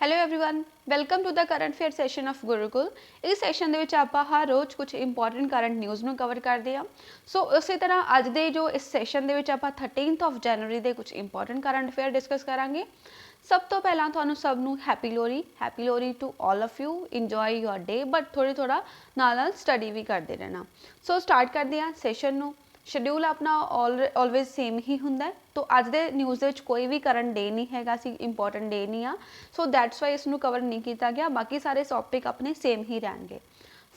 Hello everyone, welcome to the current affair session of Gurukul. इस session ਦੇ ਆਪਾਂ ਹਰ ਰੋਜ਼ ਕੁਝ ਇੰਪੋਰਟੈਂਟ ਕਰੰਟ ਨਿਊਜ਼ ਨੂੰ ਕਵਰ ਕਰਦੇ ਹਾਂ। ਸੋ ਉਸੇ ਤਰ੍ਹਾਂ ਅੱਜ ਦੇ ਜੋ ਇਸ ਸੈਸ਼ਨ ਦੇ ਵਿੱਚ ਆਪਾਂ 13th ਆਫ ਜਨਵਰੀ ਦੇ ਕੁਝ ਇੰਪੋਰਟੈਂਟ ਕਰੰਟ ਅਫੇਅਰ ਡਿਸਕਸ ਕਰਾਂਗੇ। ਸਭ ਤੋਂ ਪਹਿਲਾਂ ਤੁਹਾਨੂੰ ਸਭ ਨੂੰ happy Lohri to all of you. Enjoy your day, but ਥੋੜਾ ਨਾਲ ਸਟੱਡੀ ਵੀ ਕਰਦੇ ਰਹਿਣਾ। ਸੋ ਸਟਾਰਟ ਕਰਦੇ ਹਾਂ ਸੈਸ਼ਨ ਨੂੰ। शेड्यूल अपना ऑलवेज सेम ही होंगे। तो अज के न्यूज़ के कोई भी करंट डे नहीं है, इंपॉर्टेंट डे नहीं आ। सो दैट्स वाई इसनों कवर नहीं किया गया। बाकी सारे टॉपिक अपने सेम ही रहेंगे।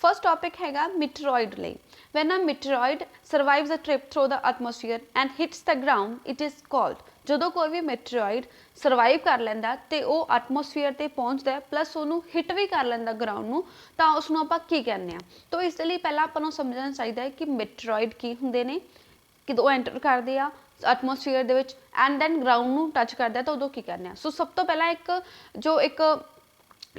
फर्स्ट टॉपिक हैगा मीटरॉइड लई। When a meteoroid survives a trip through the atmosphere and hits the ground it is called. जो कोई भी मीटरॉइड सर्वाइव कर लैंदा ते वो एटमोसफीयर ते पहुँचता है प्लस उन्होंने हिट भी कर लैंदा ग्राउंड नूं, तां उसनूं आपां की कहने आ। तो इस लई पहलां आपां नूं समझना चाहिए कि मीटरॉइड की हुंदे ने, किदों एंटर करदे आ एटमोसफीयर दे विच एंड दैन ग्राउंड नूं टच करदा तो उदों की कहने आ। सो सब तो पहला एक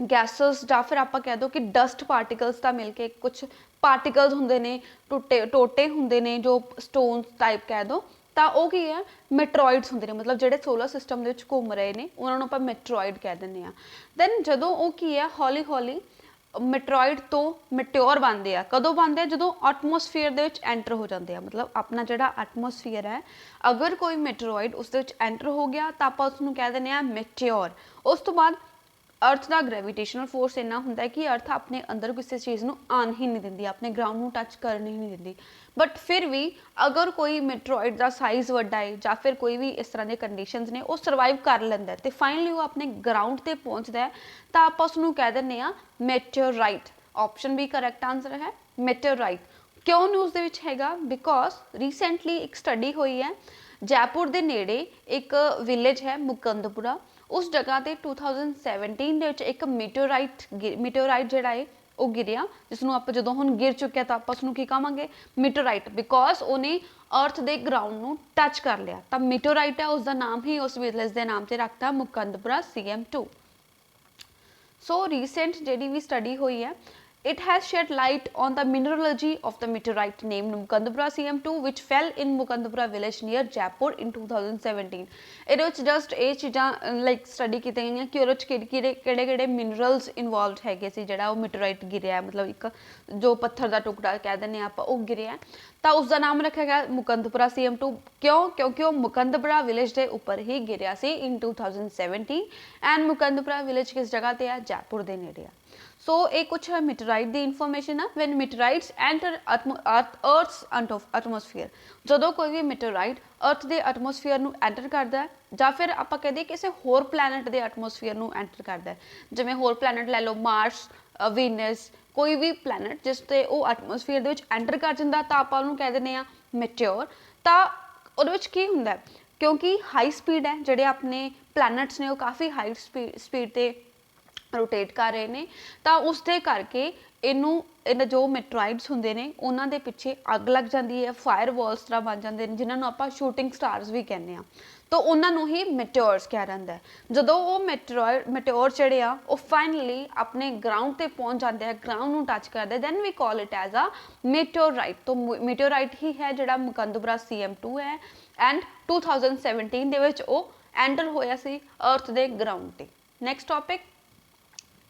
गैसेस ਜਾਂ फिर आप कह दो कि डस्ट पार्टिकल्स का मिल के कुछ पार्टिकल्स होंगे ने, टोटे होंगे ने, जो स्टोनस टाइप कह दो, तो वो की है मैट्रॉइड्स होंगे ने। मतलब जोड़े सोलर सिस्टम के घूम रहे हैं उन्होंने आप मैट्रॉइड कह दें। दैन जो वो की है हौली हौली मैट्रॉइड तो मैट्योर बनते हैं। कदों बनते हैं? जो एटमोसफीयर के एंटर हो जाते हैं। मतलब अपना जोड़ा एटमोसफीयर है, अगर कोई मैट्रॉइड उस एंटर हो गया तो आप उसनूं कह दें मैट्योर। उस तो बाद अर्थ का ग्रेविटेशनल फोर्स इन्ना होंदा है कि अर्थ अपने अंदर किसी चीज़ को आन ही नहीं दिंदी, अपने ग्राउंड में टच करने ही नहीं दिंदी। बट फिर भी अगर कोई मैट्रॉइड का साइज़ वड्डा है या फिर कोई भी इस तरह के कंडीशनस ने वो सर्वाइव कर लेंदा है तो फाइनली वो अपने ग्राउंड पर पहुँचता है, तो आप उसनूं कह दें मैट्योराइट। ऑप्शन भी करैक्ट आंसर है मैट्योराइट। क्यों न्यूज़ दे विच हैगा? बिकॉज रीसेंटली एक स्टडी हुई है जयपुर के नेड़े एक विलेज है मुकंदपुरा, उस जगह पर 2017 एक मीटोराइट जोड़ा है वो गिरिया, जिसनों आप जो हम गिर चुके तो आप उसनों की कहांगे मीटोराइट, बिकॉज उन्हें अर्थ के ग्राउंड में टच कर लिया। तो मीटोराइट है उसका नाम ही उस विलेज के नाम से रखता मुकंदपुरा CM2। सो रीसेंट जी भी स्टडी हुई है, it has shed light on the mineralogy of the meteorite named Mukandapura CM2 which fell in Mukandapura village near Jaipur in 2017। ਇਹਦੇ ਵਿੱਚ ਜਸਟ ਇਹ ਚੀਜ਼ਾਂ ਲਾਈਕ ਸਟੱਡੀ ਕੀਤੀਆਂ ਗਈਆਂ ਕਿ ਉਹਦੇ ਵਿੱਚ ਕਿਹੜੇ ਮਿਨਰਲਸ ਇਨਵੋਲਵਡ ਹੈਗੇ ਸੀ ਜਿਹੜਾ ਉਹ ਮੀਟਰੋਰਾਈਟ ਗਿਰਿਆ। मतलब एक जो पत्थर का टुकड़ा कह दें आप वो गिरिया, तो उसका नाम रखा गया मुकंदपुरा CM2। क्यों? क्योंकि वो मुकंदपुरा विलेज के उपर ही गिरिया सी इन 2017 एंड मुकंदपुरा विलेज किस जगह पर है? जयपुर के नेड़े। सो ये कुछ मीटरॉइट की इन्फॉर्मेशन है। व्हेन मीटरॉइट्स एंटर अर्थस एटमोसफीयर, जो कोई भी मीटरॉइट अर्थ के एटमोसफीयर में एंटर करता है या फिर आप कह दें किसी होर प्लैनेट के एटमोसफीयर में एंटर करता है, जिमें होर प्लैनेट लै लो मार्स, वीनस, कोई भी प्लैनेट जिसते वो एटमोसफीयर के एंटर कर जाता तो आप उन्होंने कह दें मैट्योर। तो वो की होंगे क्योंकि हाई स्पीड है, जोड़े अपने प्लैनेट्स ने वो काफ़ी हाई स्पीड से रोटेट कर रहे हैं, तो उसके करके इनू जो मैट्रॉइड्स होंगे ने उन्होंने पिछे अग लग जाती है, फायर वॉल्स तरह बन जाते हैं जिन्होंने आप शूटिंग स्टार्स भी कहने, तो उन्होंने ही मैट्योर्स कहा जाता है। जो वो मैट्योर चढ़े आ वो फाइनली अपने ग्राउंड पर पहुँच जाते हैं, ग्राउंड में टच करते हैं, then we call it as a meteorite. तो मीटोराइट ही है जोड़ा मुकंदपुरा CM2 है एंड 2017 वो एंटर होया सी अर्थ के ग्राउंड पर। Next topic,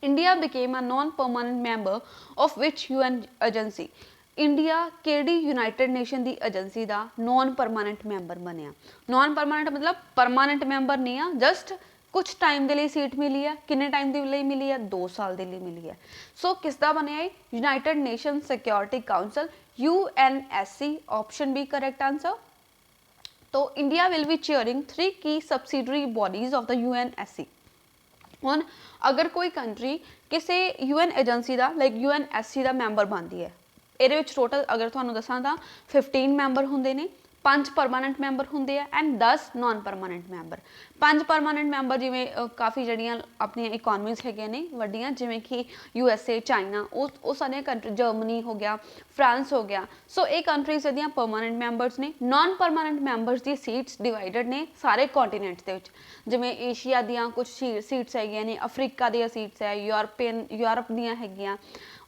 India became a non permanent member of which UN agency. India केड़ी यूनाइटेड नेशन की एजेंसी का नॉन परमानेंट मैंबर बनया? नॉन परमानेंट मतलब परमानेंट मैंबर नहीं आ, जस्ट कुछ टाइम के लिए सीट मिली है। किन्ने टाइम के लिए मिली है? 2 साल के लिए मिली है। सो किसका बनया है? United Nation Security Council UNSC। Option B correct answer. तो इंडिया विल बी चेयरिंग 3 की subsidiary bodies of the UNSC। हुण अगर कोई कंट्री किसी UN एजेंसी का लाइक UNSC का मैंबर बनती है, ये टोटल अगर तुहानूं दसां तां 15 मैंबर होंदे ने, 5 परमानेंट मैंबर होंदे हैं and 10 non permanent member. 5 permanent member जिमें काफ़ी जड़ियाँ अपनी इकॉनमीज है ने वड्डियां, जिमें कि USA, चाइना, वो सारियां कंट्री, जर्मनी हो गया, फ्रांस हो गया। सो ये कंट्रीज़ दियां परमानेंट मैंबर्स ने। नॉन परमानेंट मैंबर्स की सीट्स डिवाइडेड ने सारे कॉन्टीनेंट्स के विच, जिमें एशिया दियां कुछ सीट्स हैगियां ने, अफ्रीका दियां सीट्स है, यूरोप दियां हैगियां,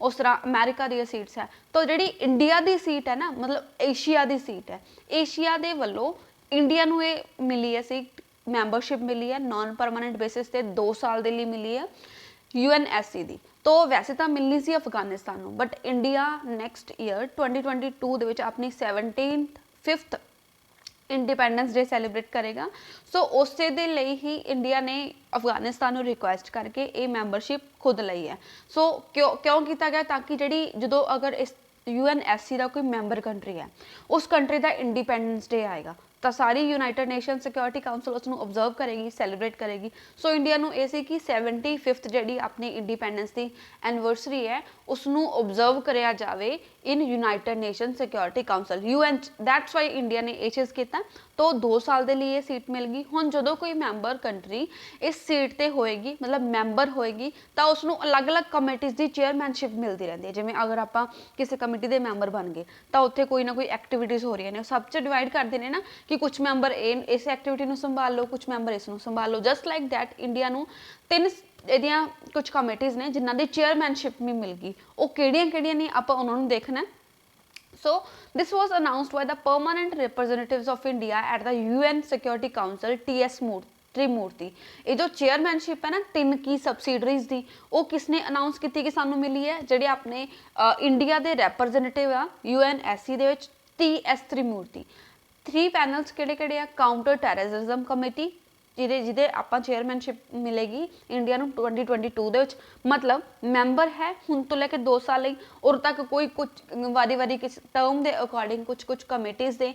उस तरह अमेरिका दी सीट्स है। तो जी इंडिया की सीट है ना, मतलब एशिया की सीट है, एशिया के वलों इंडिया नूं ये मिली है सीट ਮੈਂਬਰਸ਼ਿਪ ਮਿਲੀ ਹੈ ਨॉन परमानेंट बेसिस ਤੇ 2 ਸਾਲ ਦੇ ਲਈ ਮਿਲੀ ਹੈ UNSC ਦੀ। तो वैसे तो मिलनी सी अफगानिस्तान ਨੂੰ, बट इंडिया नैक्सट ईयर 2022 ਦੇ ਵਿੱਚ ਆਪਣੀ 75th इंडिपेंडेंस डे सैलीब्रेट करेगा। सो उसे दे लई ही इंडिया ने अफगानिस्तान ਨੂੰ रिक्वेस्ट करके ये मैंबरशिप खुद ਲਈ है। सो क्यों किया गया, ताकि जी जो अगर इस UNSC का कोई मैंबर कंट्री है उस कंट्री का इंडिपेंडेंस डे आएगा तो सारी यूनाइटेड नेशन सिक्योरिटी काउंसिल उसनू ऑब्जर्व करेगी, सैलीब्रेट करेगी। सो इंडिया नू ये सी कि 75th जी अपनी इंडिपेंडेंस की एनिवर्सरी है उसनू ऑब्जर्व कराया जाए in United Nation Security council UN। That's why India ने ये चीज़ किया। तो 2 साल के लिए सीट मिल गई। हुण जो कोई मैंबर कंट्री इस सीट पर होएगी, मतलब मैंबर होएगी, तो उसनू अलग अलग कमेटीज़ की चेयरमैनशिप मिलती रहती है। जिवें अगर आप किसी कमेटी के मैंबर बन गए तो उत्थे कोई ना कोई एक्टिविटीज़ हो रही ने, सब च डिवाइड करते हैं ना कि कुछ मैंबर इस एक्टिविटी को संभाल लो, कुछ मैंबर इसनू संभाल लो। जस्ट लाइक दैट इंडिया नू 3 ਇਹਦੀਆਂ कुछ कमेटीज़ ने जिन्हों की चेयरमैनशिप भी मिल गई। वो ਕਿਹੜੀਆਂ ने आप उन्होंने देखना। So this was announced by the permanent representatives of India at the UN Security Council TS त्रिमूर्ति। ये जो चेयरमैनशिप है ना 3 की सबसिडरीज की, वो किसने अनाउंस की कि सानू मिली है, ਜਿਹੜੇ अपने इंडिया के रैप्रजेंटेटिव आ UNSC ਦੇ ਵਿੱਚ TS त्रिमूर्ति। 3 पैनल्स ਕਿਹੜੇ-ਕਿਹੜੇ ਆ, काउंटर टैररिज्म कमेटी ਜਿਹਦੇ ਆਪਾਂ ਚੇਅਰਮੈਨशिप मिलेगी इंडिया ਨੂੰ 2022 ਦੇ ਵਿੱਚ, मतलब मैंबर है ਹੁਣ ਤੋਂ ਲੈ ਕੇ 2 ਸਾਲ ਲਈ और तक कोई कुछ वारी किस टर्म के अकॉर्डिंग कुछ कमेटीज़ ਦੇ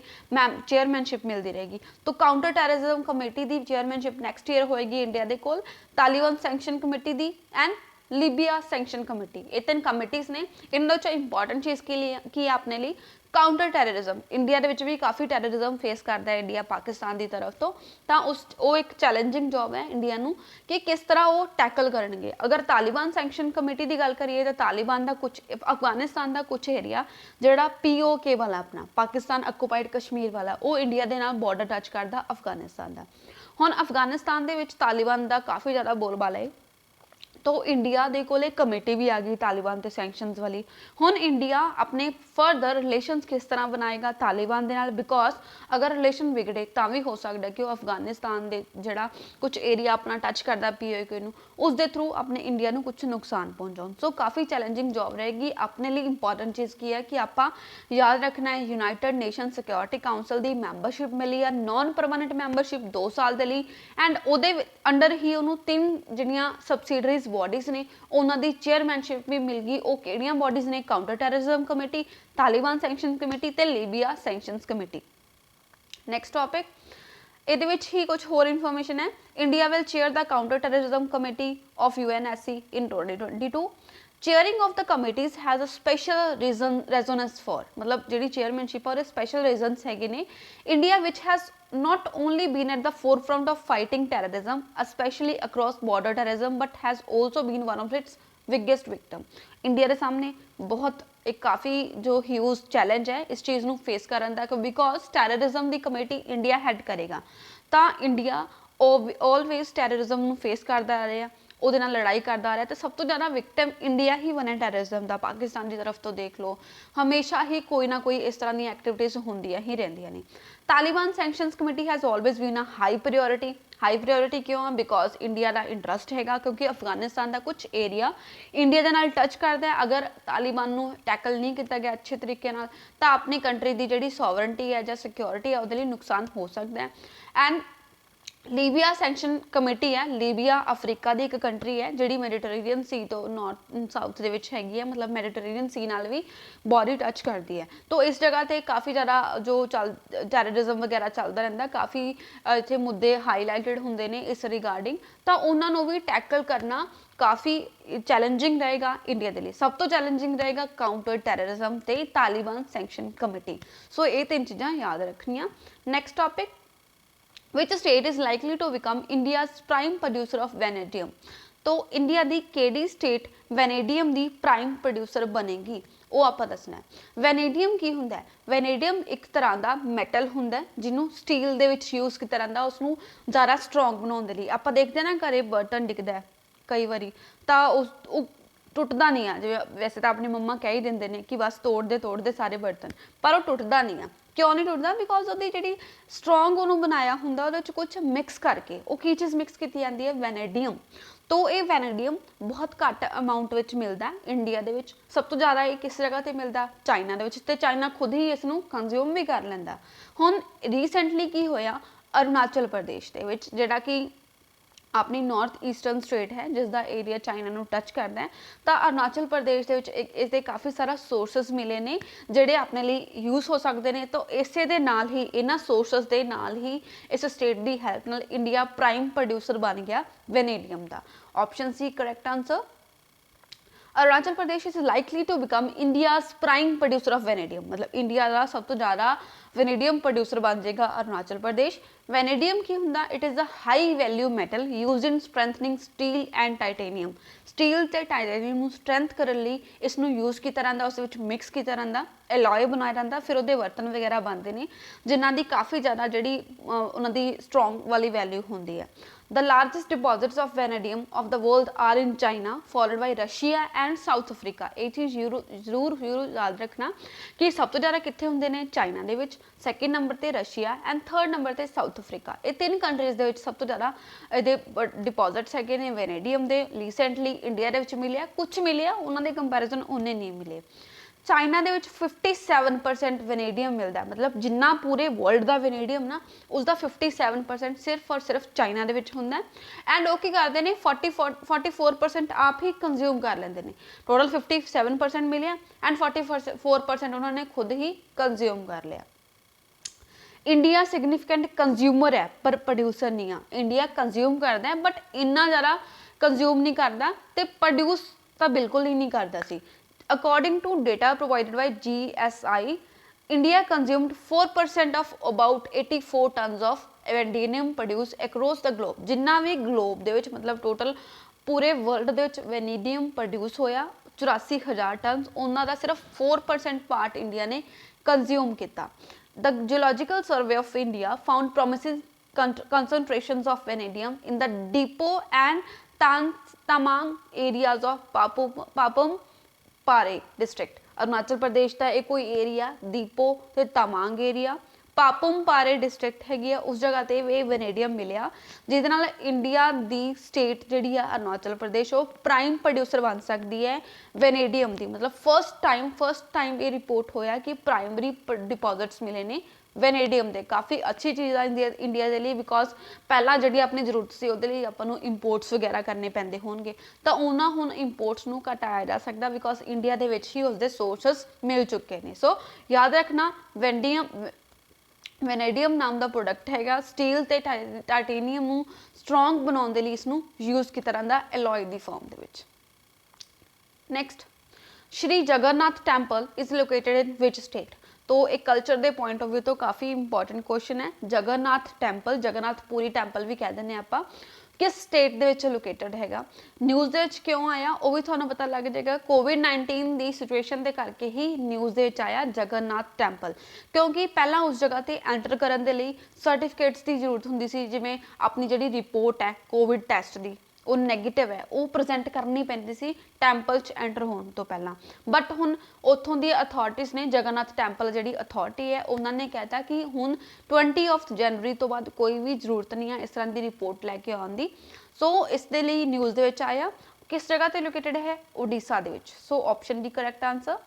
चेयरमैनशिप मिलती रहेगी। तो काउंटर टैररिज्म कमेटी की चेयरमैनशिप नैक्सट ईयर होएगी इंडिया के कोल, तालिबान सैंक्शन कमेटी की एंड लीबिया सैंक्शन कमेटी। ये 3 कमेटीज़ ने। इनके इंपॉर्टेंट चीज़ की अपने लिए काउंटर टैररिज्म, इंडिया के भी काफ़ी टैररिज्म फेस करता है इंडिया पाकिस्तान की तरफ तो उस वो एक चैलेंजिंग जॉब है इंडिया नू कि किस तरह वो टैकल करेंगे। अगर तालिबान सैंक्शन कमेटी की गल करिए तो तालिबान का कुछ अफगानिस्तान का कुछ एरिया जोड़ा POK वाला अपना पाकिस्तान ऑक्यूपाइड कश्मीर वाला वो इंडिया के नाल बॉर्डर टच करता अफगानिस्तान का। हुण अफगानिस्तान के विच तालिबान का काफ़ी ज़्यादा बोलबाला है। तो इंडिया के कोल एक कमेटी भी आ गई तालिबान ते सैंक्शनस वाली। हुण इंडिया अपने फर्दर रिलेशनस किस तरह बनाएगा तालिबान दे नाल, बिकॉज अगर रिलेशन बिगड़े तो भी हो सकता है कि अफगानिस्तान के जोड़ा कुछ एरिया अपना टच करता POK नू, उस दे थ्रू अपने इंडिया नू कुछ नुकसान पहुँचाउण। सो काफ़ी चैलेंजिंग जॉब रहेगी। अपने लिए इंपॉर्टेंट चीज़ की है कि आप याद रखना है यूनाइटेड नेशन सिक्योरिटी काउंसिल की मैंबरशिप मिली है नॉन परमानेंट मैंबरशिप 2 साल के लिए एंड वो अंडर ही उन्होंने 3 जिहड़ियां सबसिडरीज बॉडीज़ ने उन्होंने चेयरमैनशिप भी मिल गई। वो किहड़ियां बॉडीज़ ने, counter terrorism committee, Taliban sanction committee ते Libya sanctions committee. Next topic ਇਹਦੇ ਵਿੱਚ ही कुछ होर इन्फॉर्मेशन है। India will chair the counter terrorism committee of UNSC in 2022। Chairing of the committees has a special resonance for, मतलब जी चेयरमैनशिप और स्पेशल रीजनस है ने। India which has not only been at the forefront of fighting terrorism, especially across border terrorism, but has also been one of its biggest victim। India के सामने बहुत एक काफ़ी जो ह्यूज चैलेंज है इस चीज़ को फेस करन दा, बिकॉज टैररिज्म की कमेटी इंडिया हैड करेगा तो इंडिया ऑलवेज टैररिज्म फेस करता आ रहा, ਉਹਦੇ ਨਾਲ लड़ाई करता आ रहा है। तो सब तो ज़्यादा विक्टिम इंडिया ही बने टैररिज्म का। पाकिस्तान की तरफ तो देख लो हमेशा ही कोई ना कोई इस तरह की एक्टिविटीज़ होंदियां ही रहंदियां ने। Taliban sanctions committee has always been a high priority क्यों है, बिकॉज इंडिया का इंटरस्ट हैगा क्योंकि अफगानिस्तान का कुछ एरिया इंडिया के नाल टच करता है। अगर तालिबान नू टैकल नहीं किया गया अच्छे तरीके नाल तो अपनी कंट्री की जिहड़ी सॉवरनटी है या सिक्योरिटी है उसदे लई नुकसान हो सकता है। एंड लीबिया सैंक्शन कमेटी है, लीबिया अफ्रीका की एक कंट्री है जिहड़ी मैडिटरेनियन सी तो नॉर्थ साउथ दे विच हैगी है, मतलब मैडिटरेनियन सी नाल भी बॉडी टच करती है। तो इस जगह पर काफ़ी ज़्यादा जो टैररिज्म वगैरह चलता रहता, काफ़ी इत्थे मुद्दे हाईलाइटेड होंदे ने इस रिगार्डिंग, तो उन्होंने भी टैकल करना काफ़ी चैलेंजिंग रहेगा इंडिया के लिए। सब तो चैलेंजिंग रहेगा काउंटर टैररिज्म ते तालिबान सैंक्शन कमेटी। सो ये 3 चीज़ां याद रखनियां। Next topic, which state is likely to become India's prime producer of vanadium। तो इंडिया की केड़ी स्टेट वैनेडियम की प्राइम प्रोड्यूसर बनेगी वो आप दसना है। वैनेडियम की होंदा है? वैनेडियम एक तरह का मैटल होंदा है जिन्हों स्टील दे विच यूज़ किया जाता है उसनू ज़्यादा स्ट्रोंग बनाने लई। आप देखते हैं ना घरे बर्तन डिगदा है कई बारी तो उस टुटदा नहीं है, जिवें वैसे तो अपनी मम्मा कह ही देंदे ने कि बस तोड़ते सारे बर्तन, पर वो टुटदा नहीं है। क्यों नहीं टुटदा? बिकॉज ਉਹਦੀ ਜਿਹੜੀ ਸਟਰੋਂਗ ਉਹਨੂੰ ਬਣਾਇਆ ਹੁੰਦਾ ਉਹਦੇ ਵਿੱਚ ਕੁਝ ਮਿਕਸ ਕਰਕੇ, ਉਹ ਕੀ ਚੀਜ਼ ਮਿਕਸ ਕੀਤੀ ਜਾਂਦੀ ਹੈ? ਵੈਨੇਡੀਅਮ। तो ये वैनेडियम बहुत घट अमाउंट में मिलता है इंडिया के, सब तो ज़्यादा ये किस जगह पर मिलता? चाइना के, चाइना खुद ही इसनूं कंज्यूम भी कर लैंदा। हुण रीसेंटली की होया अरुणाचल प्रदेश के विच, जिहड़ा कि अपनी नॉर्थ ईस्टर्न स्टेट है जिसका एरिया चाइना नूं टच करता है, तो अरुणाचल प्रदेश के इसके काफ़ी सारा सोर्सिस मिले ने जिहड़े अपने लिए यूज़ हो सकते हैं। तो इसे दे नाल ही, इन्हां सोर्सिस दे नाल ही इस स्टेट की हैल्प नाल इंडिया प्राइम प्रोड्यूसर बन गया वैनेडियम का। Option C correct answer. Arunachal Pradesh is likely to become India's prime producer of vanadium, मतलब इंडिया का सब तो ज़्यादा वैनेडियम प्रोड्यूसर बन जाएगा अरुणाचल प्रदेश। वैनेडियम की हुंदा? It is a high value metal use in strengthening steel and titanium. Steel ते टाइटेनियम नूं स्ट्रेंथ करने लई इसनूं यूज़ किया जाता, उस विच मिक्स किया जाता, एलॉय बनाया जाता, फिर उहदे बर्तन वगैरह बनते हैं जिन्हां दी काफ़ी ज़्यादा जिहड़ी उन्हां दी स्ट्रोंग वाली वैल्यू होंदी है। The largest deposits of vanadium of the world are in China, followed by Russia and South Africa। ये चीज़ जरूर याद रखना कि सब तो ज़्यादा कित्थे हुंदे ने? चाइना दे विच, सैकेंड नंबर ते रशिया एंड थर्ड नंबर ते साउथ अफ्रीका। ये तीन कंट्रीज़ दे विच सब तो ज़्यादा इहदे डिपॉजिट्स हैगे ने वैनेडियम दे। रीसेंटली इंडिया दे विच मिले, कुछ मिले, उन्हां दे कंपैरिजन उन्ने नहीं मिले। चाइना दे विच 57% वैनेडियम मिलता है, मतलब जिन्ना पूरे वर्ल्ड का वैनेडियम ना उसका 57% सिर्फ और सिर्फ चाइना दे विच हुंदा है। एंड वो की करते हैं 44% आप ही कंज्यूम कर लेंगे ने। टोटल 57% मिले एंड 44% उन्होंने खुद ही कंज्यूम कर लिया। इंडिया सिग्निफिकेंट कंज्यूमर है पर प्रोड्यूसर नहीं है। इंडिया कंज्यूम करता है बट इन्ना ज़्यादा कंज्यूम नहीं करता, तो प्रोड्यूस तो बिल्कुल ही नहीं करता सी। According to data provided by GSI, India consumed 4% of about 84 tons of vanadium produced across the globe। जिन्ना भी ग्लोब दे विच, मतलब टोटल पूरे वर्ल्ड दे विच वैनेडियम प्रोड्यूस होया 84,000 टन, उन्हां दा सिर्फ 4% पार्ट इंडिया ने कंज्यूम किया। The geological survey of India found promising concentrations of vanadium in the Dipo and Tamang areas of Papum पारे डिस्ट्रिक्ट। अरुणाचल प्रदेश का एक कोई एरिया दीपो ते तमांग एरिया, पापुम पारे डिस्ट्रिक्ट हैगी है, उस जगह ते वे वैनेडियम मिलिया, जिहदे नाल इंडिया दी स्टेट जिहड़ी है अरुणाचल प्रदेश वो प्राइम प्रोड्यूसर बन सकती है वैनेडियम दी। मतलब फर्स्ट टाइम ये रिपोर्ट होया कि प्राइमरी डिपॉजिट्स मिले ने वैनेडियम दे। काफ़ी अच्छी चीज़ है इंडिया के लिए, बिकॉज पहला जी अपनी जरूरत से वो आपको इंपोर्ट्स वगैरह करने पैंदे होणगे, तो उन्होंने हुण इंपोर्ट्स नूं घटाया जा सकता बिकॉज इंडिया के विच ही उसके सोर्सिस मिल चुके हैं। सो याद रखना वैनेडियम नाम का प्रोडक्ट हैगा, स्टील ते टाइटेनियम नूं स्ट्रोंग बनाउण दे लई इसनूं यूज़ की तरह का एलॉय दी फॉर्म दे विच। Next, Shri Jagannath temple is located in which state? तो एक कल्चर के पॉइंट ऑफ व्यू तो काफ़ी इंपॉर्टेंट क्वेश्चन है। जगन्नाथ टैंपल, जगन्नाथपुरी टैंपल भी कह दें आप, किस स्टेट दे विच लोकेटेड हैगा? न्यूज़ दे विच क्यों आया वो भी थोड़ा पता लग जाएगा। कोविड-19 की सिचुएशन के करके ही न्यूज़ दे विच आया जगन्नाथ टैंपल, क्योंकि पहला उस जगह ते एंटर करने के लिए सर्टिफिकेट्स की जरूरत होंदी सी, जिवें अपनी जिहड़ी रिपोर्ट है कोविड टैसट की वो नैगेटिव है, वो प्रजेंट करनी पैंदी सी टैंपल च एंटर होने तो पहला। बट हुण उत्थों दी अथॉरिटीज़ ने, जगन्नाथ टैंपल जिहड़ी अथॉरिटी है उन्होंने कहता कि हुण 20 जनवरी तो बाद कोई भी जरूरत नहीं है इस तरह की रिपोर्ट लैके आउण दी। सो इस दे लई न्यूज़ दे विच आया। किस जगह ते लोकेटेड है? ओडिशा दे विच। So option D correct answer.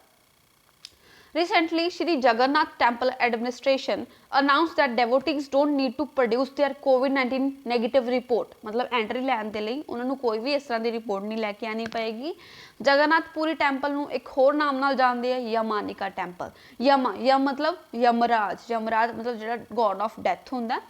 Recently, Shri Jagannath Temple Administration announced that devotees don't need to produce their COVID-19 negative report। मतलब एंट्री लैन के लिए उन्होंने कोई भी इस तरह की रिपोर्ट नहीं लैके आनी पएगी। जगन्नाथपुरी टैंपल नूं एक होर नाम नाल जानते हैं, यमानिका टैंपल। यम मतलब यमराज, यमराज मतलब जिहड़ा गॉड ऑफ डेथ हुंदा,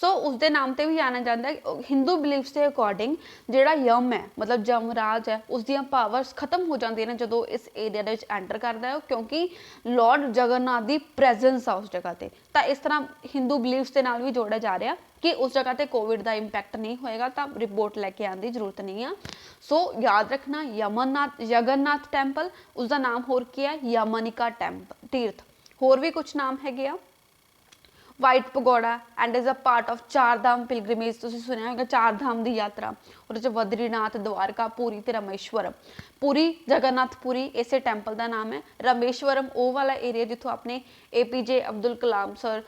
सो उसके नाम से भी जाना जाता है। हिंदू बिलीव्स के अकॉर्डिंग जिहड़ा यम है मतलब यमराज है उसदियां पावर्स खत्म हो जाती हैं जो इस एरिया दे विच एंटर करता है, क्योंकि लॉर्ड जगन्नाथ की प्रेजेंस आ उस जगह पर। तो इस तरह हिंदू बिलीव्स के नाल भी जोड़ा जा रहा कि उस जगह पर कोविड का इंपैक्ट नहीं होएगा, तो रिपोर्ट लैके आने की जरूरत नहीं है। सो याद रखना जगन्नाथ टैंपल, उसका नाम होर क्या है? यमानिका टैंपल तीर्थ। होर भी कुछ नाम है। White pagoda and is a part of Char Dham ਪਿਲਗ੍ਰਿਮੇਜ। ਤੁਸੀਂ ਸੁਣਿਆ ਹੋਵੇਗਾ ਚਾਰ ਧਾਮ ਦੀ ਯਾਤਰਾ, ਉਹਦੇ 'ਚ ਬਦਰੀਨਾਥ, ਦਵਾਰਕਾ, ਪੂਰੀ ਤੇ ਰਾਮੇਸ਼ਵਰਮ। ਪੂਰੀ ਜਗਨਨਾਥਪੁਰੀ ਇਸੇ ਟੈਂਪਲ ਦਾ ਨਾਮ ਹੈ। ਰਾਮੇਸ਼ਵਰਮ ਉਹ ਵਾਲਾ ਏਰੀਆ ਜਿੱਥੋਂ ਆਪਣੇ APJ ਅਬਦੁਲ ਕਲਾਮ ਸਰ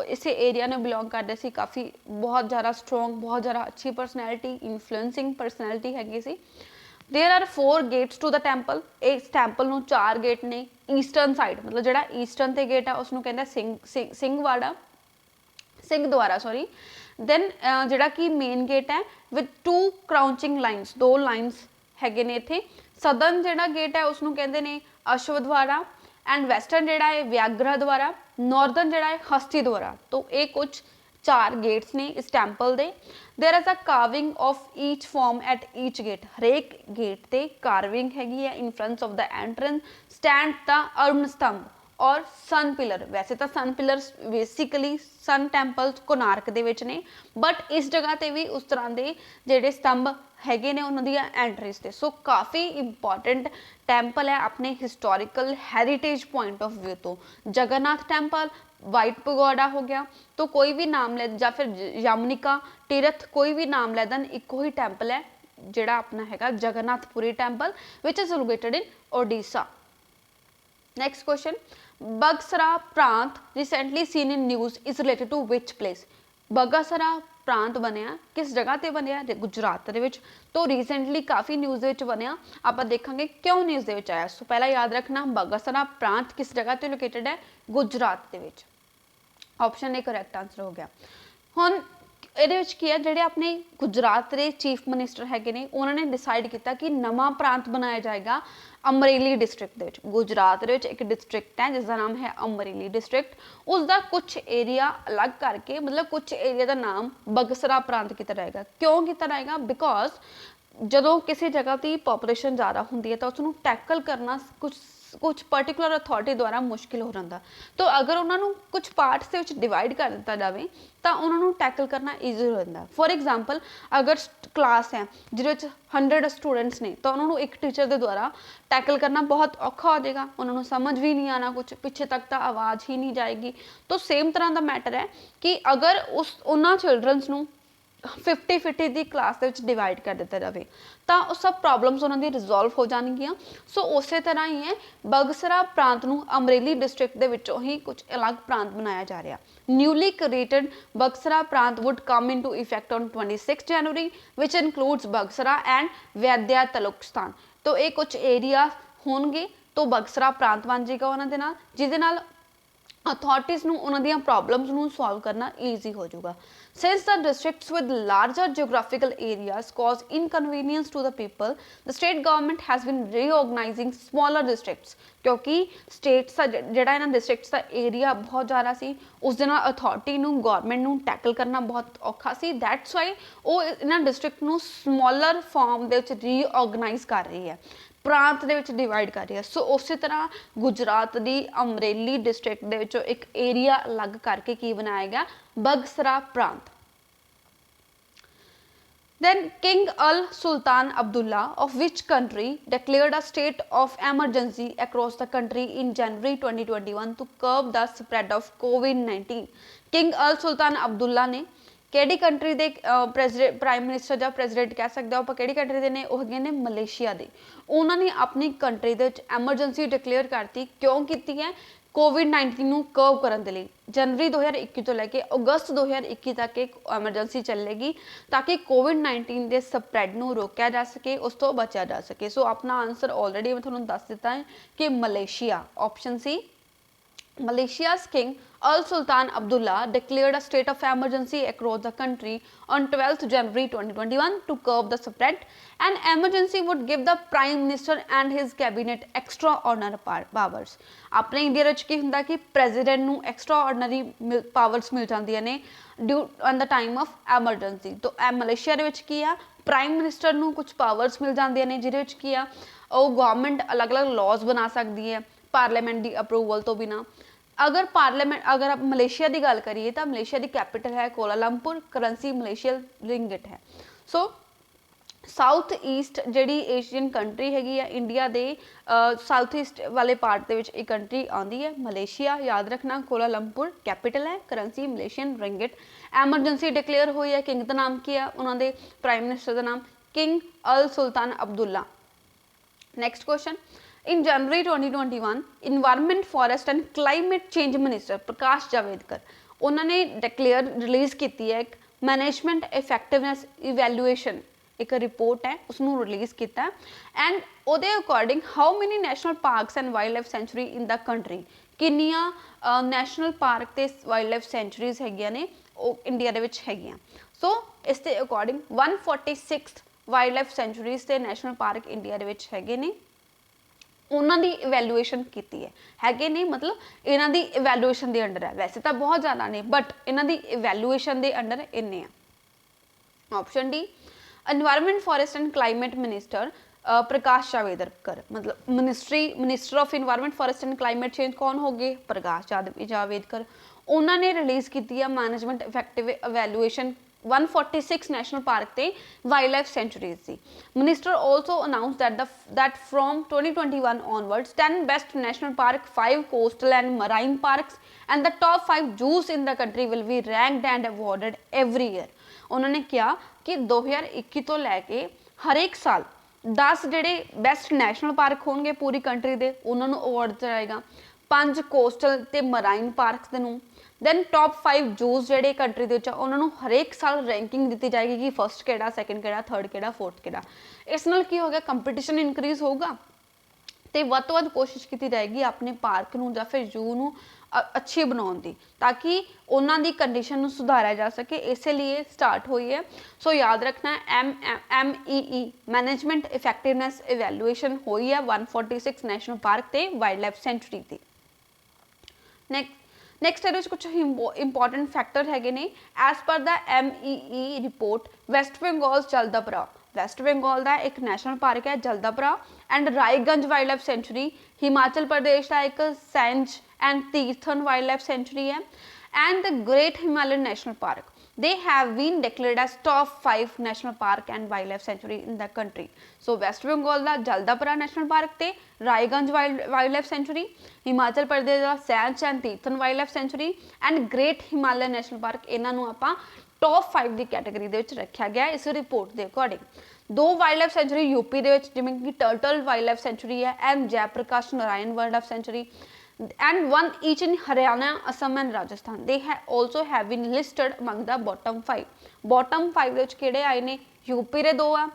ਇਸੇ ਏਰੀਆ ਨੂੰ ਬਿਲੋਂਗ ਕਰਦੇ ਸੀ। ਕਾफ़ी ਬਹੁਤ ਜ਼ਿਆਦਾ ਸਟਰੋਂਗ, ਬਹੁਤ ਜ਼ਿਆਦਾ ਅੱਛੀ ਪਰਸਨੈਲਿਟੀ, ਇਨਫਲੂਐਂਸਿੰਗ ਪਰਸਨੈਲਿਟੀ ਹੈਗੀ ਸੀ। There are 4 gates to the temple. इस टैंपल ਨੂੰ 4 गेट ने। ईस्टर्न साइड मतलब ਜਿਹੜਾ ईस्टर्न ਤੇ गेट है उसनू कहते ਸਿੰਘਵਾੜਾ, ਸਿੰਘਦਵਾਰਾ सॉरी। दैन ਜਿਹੜਾ कि मेन गेट है विद 2 क्राउचिंग लाइन्स, 2 लाइन्स हैगे ने इत्थे। सदर्न ਜਿਹੜਾ गेट है उसनू कहते हैं अश्वद्वारा एंड वैसटर्न ਜਿਹੜਾ है व्याघ्रद्वारा, नॉर्दर्न ਜਿਹੜਾ है हस्तिद्वारा। तो ये कुछ 4 गेट्स ने इस टैंपल दे। There is a carving of each form at each gate. हरेक गेट ते कार्विंग हैगी है। In front of the entrance stand the Arun Stambh और सन पिलर। वैसे तो sun pillar basically sun temple Konark दे विच ने, बट इस जगह ते भी उस तरह के जिहड़े स्तंभ हैगे ने उन्हां दी एंट्रीज ते। सो काफ़ी इंपॉर्टेंट टैंपल है अपने historical heritage point of view तो। जगन्नाथ टैंपल, वाइट पगोड़ा हो गया, तो कोई भी नाम ले, या फिर यमनिका, तीर्थ, कोई भी नाम ले देन, इको ही टैंपल है जिहड़ा अपना हैगा Jagannathpuri temple which is located in Odisha. Next question, Bagasara प्रांत recently seen in news is related to which place. Bagasara प्रांत बनया किस जगह ते बनया? गुजरात दे विच। तो रिसेंटली काफ़ी न्यूज़ दे विच बनया, आपां देखांगे क्यों न्यूज़ दे विच आया। सो पहला याद रखना बगसरा प्रांत किस जगह ते लोकेटेड है? गुजरात दे विच। ऑप्शन ए करैक्ट आंसर हो गया। हुण ਇਹਦੇ ਵਿੱਚ ਕੀ ਹੈ, ਜਿਹੜੇ ਆਪਣੇ ਗੁਜਰਾਤ ਦੇ ਚੀਫ ਮਿਨਿਸਟਰ ਹੈਗੇ ਨੇ ਉਹਨਾਂ ਨੇ ਡਿਸਾਈਡ ਕੀਤਾ ਕਿ ਨਵਾਂ ਪ੍ਰਾਂਤ ਬਣਾਇਆ ਜਾਏਗਾ ਅਮਰੇਲੀ ਡਿਸਟ੍ਰਿਕਟ ਦੇ ਵਿੱਚ। ਗੁਜਰਾਤ ਦੇ ਵਿੱਚ ਇੱਕ ਡਿਸਟ੍ਰਿਕਟ ਹੈ ਜਿਸ ਦਾ ਨਾਮ ਹੈ ਅਮਰੇਲੀ ਡਿਸਟ੍ਰਿਕਟ। ਉਸ ਦਾ ਕੁਝ ਏਰੀਆ ਅਲੱਗ ਕਰਕੇ ਮਤਲਬ ਕੁਝ ਏਰੀਆ ਦਾ ਨਾਮ ਬਗਸਰਾ ਪ੍ਰਾਂਤ ਕੀਤਾ ਜਾਏਗਾ। ਕਿਉਂ ਕੀਤਾ ਜਾਏਗਾ? ਬਿਕੋਜ਼ ਜਦੋਂ ਕਿਸੇ ਜਗ੍ਹਾ ਦੀ ਪੋਪੂਲੇਸ਼ਨ ਜ਼ਿਆਦਾ ਹੁੰਦੀ ਹੈ ਤਾਂ ਉਸ ਨੂੰ ਟੈਕਲ ਕਰਨਾ कुछ पर्टिकुलर अथॉरिटी द्वारा मुश्किल हो जाता। तो अगर उन्होंने कुछ पार्ट्स के डिवाइड कर दिता जाए तो उन्होंने टैकल करना ईजी हो जाता। फॉर एग्जाम्पल अगर क्लास है जिस 100 स्टूडेंट्स ने तो उन्होंने एक टीचर के द्वारा टैकल करना बहुत औखा हो जाएगा। उन्होंने समझ भी नहीं आना, कुछ पिछे तक तो आवाज़ ही नहीं जाएगी। तो सेम तरह का मैटर है कि अगर उन्होंने चिल्ड्रनस नूं 50-50 की क्लास के डिवाइड कर दिता जाए तो वो सब प्रॉब्लम्स उन्होंने रिजोल्व हो जाएगियाँ। सो उस तरह ही है बगसरा प्रांत नूं अमरेली डिस्ट्रिक्ट के विचों ही कुछ अलग प्रांत बनाया जा रहा। न्यूली क्रिएटेड बगसरा प्रांत would come into effect on 26 January which includes Bagasara and Vaidya तलुकस्तान। तो ये कुछ एरिया होंगे तो बगसरा प्रांत बन जाएगा उन्होंने नाल, जिहदे नाल अथॉरिटीज़ नूं उन्हां दीआं प्रॉब्लम्स नूं सॉल्व करना ईजी हो जाएगा। Since the districts with larger geographical areas cause inconvenience to the people, the state government has been reorganizing smaller districts। क्योंकि states का जिहड़ा इन्हां districts का area बहुत ज़्यादा सी, उस दे नाल authority नूं government नूं tackle करना बहुत औखा सी। That's why वो इन्हां district नूं smaller form दे विच reorganize कर रही है, प्रांत दे विच डिवाइड कर रही है। सो उस तरह गुजरात की अमरेली डिस्ट्रिक्ट दे विचों एक एरिया अलग करके की बनाया गया बगसरा प्रांत। Then King Al Sultan Abdullah of which country declared a state of emergency across the country in January 2021 to curb the spread of COVID-19। King Al Sultan Abdullah ने ਕਿਹੜੀ ਕੰਟਰੀ ਦੇ ਪ੍ਰੈਜ਼ੀਡੈਂਟ, ਪ੍ਰਾਈਮ ਮਿਨਿਸਟਰ ਜਾਂ president ਕਹਿ ਸਕਦੇ ਹੋ ਆਪਾਂ, ਕਿਹੜੀ country ਦੇ ਨੇ? ਉਹ ਹੈਗੇ ਨੇ ਮਲੇਸ਼ੀਆ ਦੇ। ਉਹਨਾਂ ਨੇ ਆਪਣੀ ਕੰਟਰੀ ਦੇ ਵਿੱਚ ਐਮਰਜੈਂਸੀ ਡਿਕਲੇਅਰ ਕਰਤੀ। ਕਿਉਂ ਕੀਤੀ ਹੈ? कोविड-19 ਨੂੰ ਕਰਵ ਕਰਨ ਦੇ ਲਈ। जनवरी 2021 ਤੋਂ ਲੈ ਕੇ ਅਗਸਤ 2021 ਤੱਕ ਇੱਕ ਐਮਰਜੈਂਸੀ ਚੱਲੇਗੀ ਤਾਂ ਕਿ ਕੋਵਿਡ-19 ਦੇ ਸਪਰੈਡ ਨੂੰ ਰੋਕਿਆ ਜਾ ਸਕੇ, ਉਸ ਤੋਂ ਬਚਿਆ ਜਾ ਸਕੇ। ਸੋ ਆਪਣਾ ਆਨਸਰ ਆਲਰੇਡੀ ਮੈਂ ਤੁਹਾਨੂੰ ਦੱਸ ਦਿੱਤਾ ਹੈ ਕਿ Malaysia, option C. Malaysia's king Al Sultan Abdullah declared a state of emergency across the country on 12th January 2021 to curb the spread. An emergency would give the prime minister and his cabinet extraordinary powers। ਆਪਣੇ India ਵਿੱਚ ਕੀ ਹੁੰਦਾ ਕਿ president ਨੂੰ extraordinary powers ਮਿਲ ਜਾਂਦੀਆਂ ਨੇ due on ਦਾ time of emergency. तो ਮਲੇਸ਼ੀਆ ਦੇ ਵਿੱਚ ਕੀ ਆ, ਪ੍ਰਾਈਮ ਮਿਨਿਸਟਰ ਨੂੰ ਕੁਝ ਪਾਵਰਸ ਮਿਲ ਜਾਂਦੀਆਂ ਨੇ ਜਿਹਦੇ ਵਿੱਚ ਕੀ ਆ, ਉਹ ਗਵਰਨਮੈਂਟ ਅਲੱਗ-ਅਲੱਗ ਲਾਜ਼ ਬਣਾ ਸਕਦੀ ਹੈ पार्लीमेंट की अप्रूवल तो बिना। अगर पार्लीमेंट, अगर आप मलेशिया की गल करिए तो मलेशिया की कैपिटल है कोलालंपुर, करंसी मलेशियन रिंगिट है। सो ਸਾਊਥ ਈਸਟ ਜਿਹੜੀ ਏਸ਼ੀਅਨ ਕੰਟਰੀ ਹੈਗੀ ਆ ਇੰਡੀਆ ਦੇ ਸਾਊਥ ਈਸਟ ਵਾਲੇ ਪਾਰਟ ਦੇ ਵਿੱਚ ਇਹ ਕੰਟਰੀ ਆਉਂਦੀ ਹੈ। ਮਲੇਸ਼ੀਆ ਯਾਦ ਰੱਖਣਾ, ਕੋਲਾਲੰਪੁਰ ਕੈਪੀਟਲ ਹੈ, ਕਰੰਸੀ ਮਲੇਸ਼ੀਅਨ ਰਿੰਗਿਟ। ਐਮਰਜੈਂਸੀ ਡਿਕਲੇਅਰ ਹੋਈ ਹੈ, ਕਿੰਗ ਦਾ ਨਾਮ ਕੀ ਹੈ, ਉਹਨਾਂ ਦੇ ਪ੍ਰਾਈਮ ਮਿਨਿਸਟਰ ਦਾ ਨਾਮ king Al Sultan Abdullah. Next question, in January 2021 environment forest and climate change minister Prakash Javadekar ਉਹਨਾਂ ਨੇ ਡਿਕਲੇਅਰ ਰਿਲੀਜ਼ ਕੀਤੀ ਹੈ ਇੱਕ ਮੈਨੇਜਮੈਂਟ ਇਫੈਕਟਿਵਨੈਸ ਇਵੈਲੂਏਸ਼ਨ, ਇੱਕ ਰਿਪੋਰਟ ਹੈ ਉਸਨੂੰ ਰਿਲੀਜ਼ ਕੀਤਾ ਐਂਡ ਉਹਦੇ according how many national parks and wild life sanctuary in the country, ਕਿੰਨੀਆਂ ਨੈਸ਼ਨਲ ਪਾਰਕ ਤੇ ਵਾਈਲਡ ਲਾਈਫ ਸੈਂਚੁਰੀਜ਼ ਹੈਗੀਆਂ ਨੇ ਉਹ ਇੰਡੀਆ ਦੇ ਵਿੱਚ ਹੈਗੀਆਂ। ਸੋ ਇਸ ਦੇ ਅਕੋਰਡਿੰਗ 146 ਵਾਈਲਡ ਲਾਈਫ ਸੈਂਚੁਰੀਜ਼ ਤੇ ਨੈਸ਼ਨਲ ਪਾਰਕ ਇੰਡੀਆ ਦੇ ਵਿੱਚ ਹੈਗੇ ਨੇ, ਉਹਨਾਂ ਦੀ ਇਵੈਲੂਏਸ਼ਨ ਕੀਤੀ ਹੈਗੇ ਨੇ, ਮਤਲਬ ਇਹਨਾਂ ਦੀ ਇਵੈਲੂਏਸ਼ਨ ਦੇ ਅੰਡਰ ਹੈ, ਵੈਸੇ ਤਾਂ ਬਹੁਤ ਜ਼ਿਆਦਾ ਨੇ ਬਟ ਇਹਨਾਂ ਦੀ ਇਵੈਲੂਏਸ਼ਨ ਦੇ ਅੰਡਰ ਇੰਨੇ ਆ। Option D environment forest and climate minister Prakash Javadekar, मतलब minister of environment forest and climate change कौन हो गए, प्रकाश जावेदकर। उन्होंने रिलीज़ की management effective evaluation 146 national park ते वाइल्ड लाइफ सेंचुरीज थी। Minister also announce that from 2021 onwards 10 best national park, 5 coastal and marine parks and the top 5 zoos in the country will be ranked and awarded every year. उन्होंने कहा कि 2021 तो लैके हरेक साल 10 ਜਿਹੜੇ ਬੈਸਟ ਨੈਸ਼ਨਲ ਪਾਰਕ ਹੋਣਗੇ ਪੂਰੀ ਕੰਟਰੀ ਦੇ ਉਹਨਾਂ ਨੂੰ ਅਵਾਰਡ ਦਿੱਤਾ ਜਾਏਗਾ, 5 ਕੋਸਟਲ ਤੇ ਮਰਾਈਨ ਪਾਰਕਸ ਦੇ ਨੂੰ, ਦੈਨ ਟੌਪ 5 ਜੂਸ ਜਿਹੜੇ ਕੰਟਰੀ ਦੇ ਵਿੱਚ ਉਹਨਾਂ ਨੂੰ ਹਰੇਕ ਸਾਲ ਰੈਂਕਿੰਗ ਦਿੱਤੀ ਜਾਏਗੀ ਕਿ ਫਸਟ ਕਿਹੜਾ, ਸੈਕੰਡ ਕਿਹੜਾ, ਥਰਡ ਕਿਹੜਾ, ਫੋਰਥ ਕਿਹੜਾ। ਇਸ ਨਾਲ ਕੀ ਹੋ ਗਿਆ, ਕੰਪੀਟੀਸ਼ਨ ਇਨਕਰੀਜ਼ ਹੋਊਗਾ ਤੇ ਵੱਧ ਤੋਂ ਵੱਧ ਕੋਸ਼ਿਸ਼ ਕੀਤੀ ਜਾਏਗੀ ਆਪਣੇ ਪਾਰਕ ਨੂੰ ਜਾਂ ਫਿਰ ਜੂ ਨੂੰ ਅੱਛੀ ਬਣਾਉਣ ਦੀ, ਤਾਂ ਕਿ ਉਹਨਾਂ ਦੀ ਕੰਡੀਸ਼ਨ ਨੂੰ ਸੁਧਾਰਿਆ ਜਾ ਸਕੇ, ਇਸੇ ਲਈ ਸਟਾਰਟ ਹੋਈ ਹੈ। ਸੋ ਯਾਦ ਰੱਖਣਾ MEE ਮੈਨੇਜਮੈਂਟ ਇਫੈਕਟਿਵਨੈਸ ਇਵੈਲੂਏਸ਼ਨ ਹੋਈ ਹੈ 146 ਨੈਸ਼ਨਲ ਪਾਰਕ ਤੇ ਵਾਈਲਡ ਲਾਈਫ ਸੈਂਚੁਰੀ ਦੀ। ਨੈਕਸਟ ਇਹਦੇ ਵਿੱਚ ਕੁਝ ਇੰਪੋਰਟੈਂਟ ਫੈਕਟਰ ਹੈਗੇ ਨੇ। As per the MEE report west Bengal Jaldapara, west Bengal ਦਾ ਇੱਕ ਨੈਸ਼ਨਲ ਪਾਰਕ ਹੈ Jaldapara, and Raiganj wild life sanctuary Himachal Pradesh ਦਾ ਇੱਕ Sainj and Tirthan wildlife sanctuary है, and the great Himalayan national park, they have been declared as top 5 national park and wildlife sanctuary in the country. So west bengal ਦਾ Jaldapara national park ਤੇ Raiganj wild life sanctuary, Himachal Pradesh ਦਾ Sainj and Tirthan wild life sanctuary and great Himalayan national park, ਇਹਨਾਂ ਨੂੰ ਆਪਾਂ top 5 ਦੀ category ਦੇ ਵਿੱਚ ਰੱਖਿਆ ਗਿਆ ਇਸ ਰਿਪੋਰਟ ਦੇ according. 2 wild life sanctuary UP ਦੇ ਵਿੱਚ ਜਿਵੇਂ ਕਿ ਟਰਟਲ ਵਾਈਲਡ ਲਾਈਫ ਸੈਂਚੁਰੀ ਹੈ, ਐਮ Jaiprakash Narayan wild life sanctuary, and 1 each in Haryana, Assam and Rajasthan. They also have been listed among the bottom 5. Bottom 5 ਦੇ ਵਿੱਚ ਕਿਹੜੇ ਆਏ ਨੇ, ਯੂਪੀ ਦੇ 2 ਆ,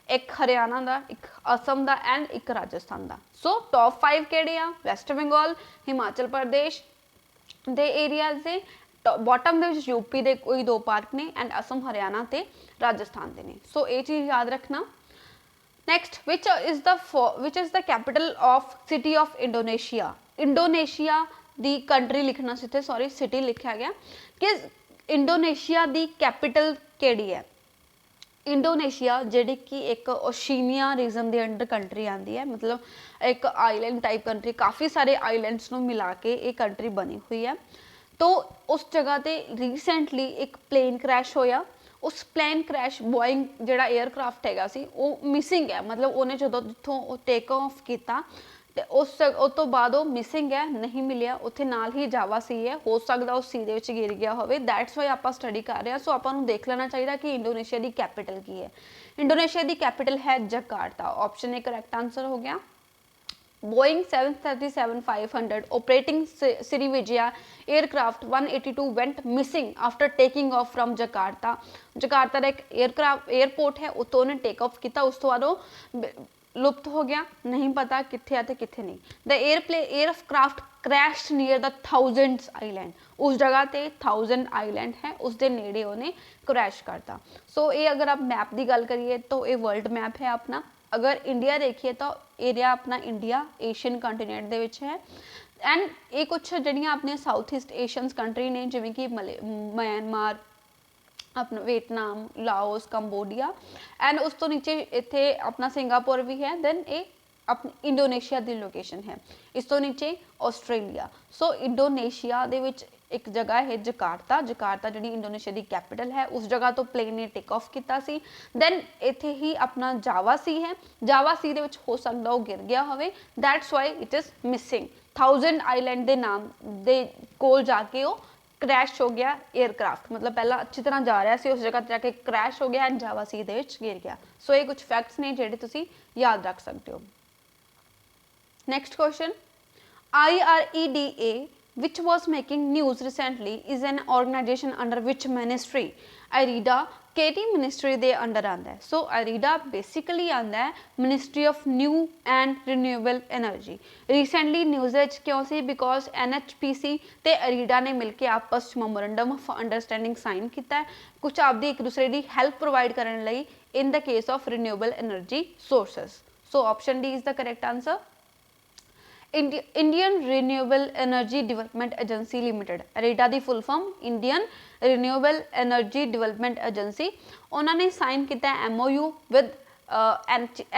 ਇੱਕ ਹਰਿਆਣਾ ਦਾ, ਇੱਕ ਅਸਮ ਦਾ ਐਂਡ ਇੱਕ ਰਾਜਸਥਾਨ ਦਾ। ਸੋ ਟੌਪ 5 ਕਿਹੜੇ ਆ, ਵੈਸਟ ਬੰਗਾਲ, ਹਿਮਾਚਲ ਪ੍ਰਦੇਸ਼ ਦੇ ਏਰੀਆਜ਼ ਦੇ, ਬੋਟਮ ਦੇ ਵਿੱਚ ਯੂਪੀ ਦੇ ਕੋਈ 2 ਪਾਰਕ ਨੇ ਐਂਡ ਅਸਮ, ਹਰਿਆਣਾ ਤੇ ਰਾਜਸਥਾਨ ਦੇ ਨੇ। ਸੋ ਇਹ ਚੀਜ਼ ਯਾਦ ਰੱਖਣਾ। Next, which is the capital of city of Indonesia? Indonesia the country लिखना सी, सॉरी सिटी लिखा गया कि इंडोनेशिया दी कैपिटल केड़ी है। इंडोनेशिया जिहड़ी कि एक ओशिनिया रीजन के अंडर कंट्री आती है, मतलब एक आइलैंड टाइप कंट्री, काफ़ी सारे आइलैंड्स को मिला के एक कंट्री बनी हुई है। तो उस जगह ते रिसेंटली एक प्लेन क्रैश होया, उस प्लेन क्रैश बोइंग जिहड़ा एयरक्राफ्ट हैगा सी वो मिसिंग है, मतलब उन्हें जो जिथों टेक ऑफ किया ਤੇ ਉਸ ਤੋਂ ਬਾਅਦ ਉਹ ਮਿਸਿੰਗ ਹੈ, ਨਹੀਂ ਮਿਲਿਆ, ਉੱਥੇ ਨਾਲ ਹੀ ਜਾਵਾ ਸੀ ਹੈ, ਹੋ ਸਕਦਾ ਉਹ ਸੀ ਦੇ ਵਿੱਚ ਗਿਰ ਗਿਆ ਹੋਵੇ, ਦੈਟਸ ਵਾਈ ਆਪਾਂ ਸਟੱਡੀ ਕਰ ਰਹੇ ਹਾਂ। ਸੋ ਆਪਾਂ ਨੂੰ ਦੇਖ ਲੈਣਾ ਚਾਹੀਦਾ ਕਿ ਇੰਡੋਨੇਸ਼ੀਆ ਦੀ ਕੈਪੀਟਲ ਕੀ ਹੈ। ਇੰਡੋਨੇਸ਼ੀਆ ਦੀ ਕੈਪੀਟਲ ਹੈ Jakarta, option A correct answer ਹੋ ਗਿਆ। Boeing 737-500 operating Sriwijaya aircraft 182 went missing after taking off from Jakarta. Jakarta ਦਾ ਇੱਕ एयरपोर्ट है, ਉੱਥੋਂ ਉਹਨੇ ਟੇਕ ਆਫ ਕੀਤਾ, ਉਸ ਤੋਂ ਬਾਅਦ ਉਹ लुप्त हो गया, नहीं पता कित्थे ते कित्थे नहीं। The aircraft crashed near the 1000 island, उस जगह ते 1000 आइलैंड है, उसके नेड़े उन्हें क्रैश करता। सो ये अगर आप मैप की गल करिए तो ये वर्ल्ड मैप है अपना। अगर इंडिया देखिए तो एरिया अपना इंडिया एशियन कंटीनेंट दे विच है, एंड ये कुछ जड़ियाँ अपने साउथ ईस्ट एशियन कंट्री ने जिवें कि म्यांमार, अपना वियतनाम, लाओस, कंबोडिया एंड उस तो नीचे इत्थे अपना सिंगापुर भी है, दैन ये अपनी इंडोनेशिया की लोकेशन है, इस तो नीचे आस्ट्रेलिया। सो इंडोनेशिया दे विच एक जगह है जकार्ता, जकार्ता जिहड़ी इंडोनेशिया की कैपिटल है, उस जगह तो प्लेन ने टेक ऑफ किया सी। दैन इत्थे ही अपना जावा सी है, जावा सी दे विच हो सकदा वो गिर गया होवे, that's why it is missing. 1000 island के नाम दे कोल जाके वो क्रैश हो गया एयरक्राफ्ट, मतलब पहला अच्छी तरह जा रहा सी, उस जगह ते जाके क्रैश हो गया एंड जावा सी दे विच गिर गया। सो ये कुछ फैक्ट्स ने जिहड़े तुसीं याद रख सकते हो। Next question, IREDA which was making news recently is an organization under which ministry? IREDA ਕਿਹੜੀ ਮਿਨਿਸਟਰੀ ਦੇ ਅੰਡਰ ਆਉਂਦਾ ਹੈ? ਸੋ IREDA ਬੇਸਿਕਲੀ ਆਉਂਦਾ ਹੈ ministry of new and renewable energy. Recently news ਵਿੱਚ ਕਿਉਂ ਸੀ? ਬਿਕੋਜ਼ NHPC ਤੇ IREDA ਨੇ ਮਿਲ ਕੇ ਆਪਸ 'ਚ ਮੈਮੋਰੰਡਮ ਆਫ ਅੰਡਰਸਟੈਂਡਿੰਗ ਸਾਈਨ ਕੀਤਾ ਹੈ, ਕੁਛ ਆਪਦੀ ਇੱਕ ਦੂਸਰੇ ਦੀ ਹੈਲਪ ਪ੍ਰੋਵਾਈਡ ਕਰਨ ਲਈ in the case of renewable energy sources. So option D is the correct answer. Indian renewable energy development agency limited, IREDA की full form Indian renewable energy development agency, उन्होंने साइन किया MOU with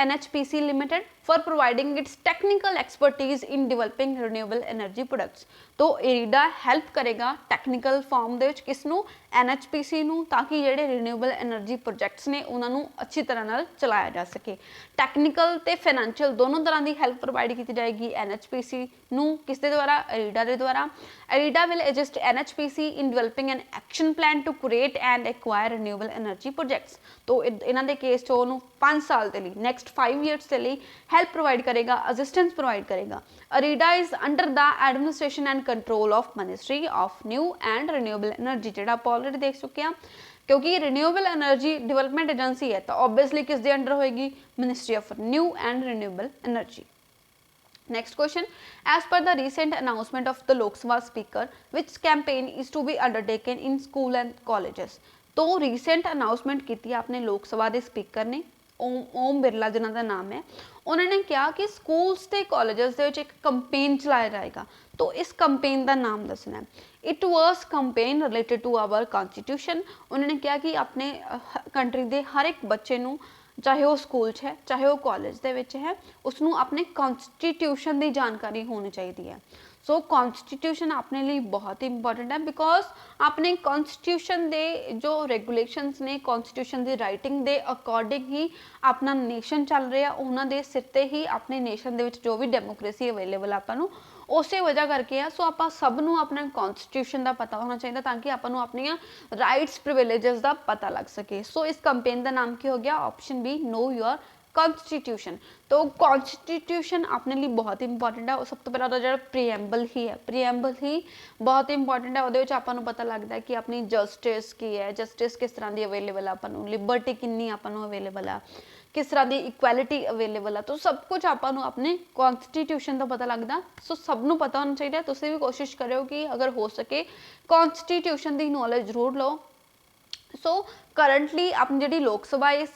NHPC limited for providing its technical expertise in developing renewable energy products. तो IREDA help करेगा technical form दे विच किसनूं? NHPC नूं, ताकि जिहड़े रिन्यूएबल एनर्जी प्रोजैक्ट्स ने उन्होंने अच्छी तरह नाल चलाया जा सके। टैक्निकल ते फाइनैंशियल दोनों तरह की हैल्प प्रोवाइड की जाएगी NHPC नूं, किस दे द्वारा? IREDA के द्वारा। IREDA will assist NHPC in developing an action plan to create and acquire renewable energy projects. तो इन्हां दे केस च उहनूं 5 साल के लिए, नैक्सट 5 ईयर्स के लिए हैल्प प्रोवाइड करेगा, असिस्टेंस प्रोवाइड करेगा। IREDA is under the administration and control of ministry of new and renewable energy, जिहड़ा आप ऑलरेडी देख चुके हैं। क्योंकि रिन्यूएबल एनर्जी डिवेलपमेंट एजेंसी है तो ऑब्वियसली किस दे अंडर होएगी? Ministry of new and renewable energy. Next question, as per the recent announcement of the Lok Sabha speaker, which campaign is to be undertaken in school and colleges? तो recent announcement की आपने लोक सभा के speaker ने ओम बिरला जिन्हों का नाम है, उन्होंने कहा कि स्कूल्स ते कॉलेजेस के एक कंपेन चलाया जाएगा। तो इस कंपेन का नाम दसना है। It was campaign related to our constitution. उन्होंने कहा कि अपने कंट्री के हर एक बच्चे नूं, चाहे वो स्कूल है चाहे वो कॉलेज दे विच है, उसनूं अपने कॉन्स्टिट्यूशन की जानकारी होनी चाहिए है। सो कॉन्स्टिट्यूशन अपने लिए बहुत ही इंपॉर्टेंट है, बिकॉज अपने कॉन्स्टिट्यूशन दे जो रेगूलेशनस ने, कॉन्स्टिट्यूशन की राइटिंग के अकॉर्डिंग ही अपना नेशन चल रहा, उन्होंने सिर ते ही अपने नेशन दे विच जो भी डेमोक्रेसी अवेलेबल आपां उस वजह करके है। सो आप सबनों अपने कॉन्स्टिट्यूशन का पता होना चाहिए ताकि आपको अपन राइट्स प्रिविलेजेस का पता लग सके। सो इस कंपेन का नाम की हो गया? Option B, know your constitution. तो कॉन्स्टिट्यूशन अपने लिए बहुत इंपॉर्टेंट है। सब तो पहला तो जो प्रीएम्बल ही है, प्रीएम्बल ही बहुत इंपॉर्टेंट है। वो आपको पता लगता है कि अपनी जस्टिस की है, जस्टिस किस तरह की अवेलेबल है, आपको लिबर्टी कितनी आपको अवेलेबल है, किस तरह की इक्वैलिटी अवेलेबल है। तो सब कुछ आपको अपने कॉन्स्टिट्यूशन का पता लगता। सो सबनों पता होना चाहिए। तुसीं भी कोशिश करो कि अगर हो सके कॉन्स्टिट्यूशन की नॉलेज जरूर लो। सो करंटली अपनी जी लोक सभा है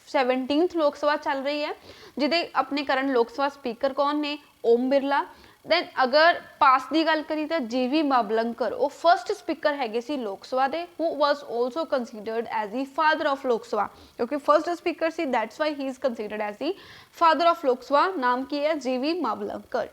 17th लोक सभा चल रही है, जिहदे अपने करंट लोक सभा स्पीकर कौन ने? ओम बिरला। दैन अगर पास की गल करिए तो GV मावलंकर वो फर्स्ट स्पीकर है सी लोक सभा के, who was also considered as the father of Lok Sabha, क्योंकि फर्स्ट स्पीकर सी, that's why he is considered as the father of Lok Sabha. नाम की है? GV Mavalankar.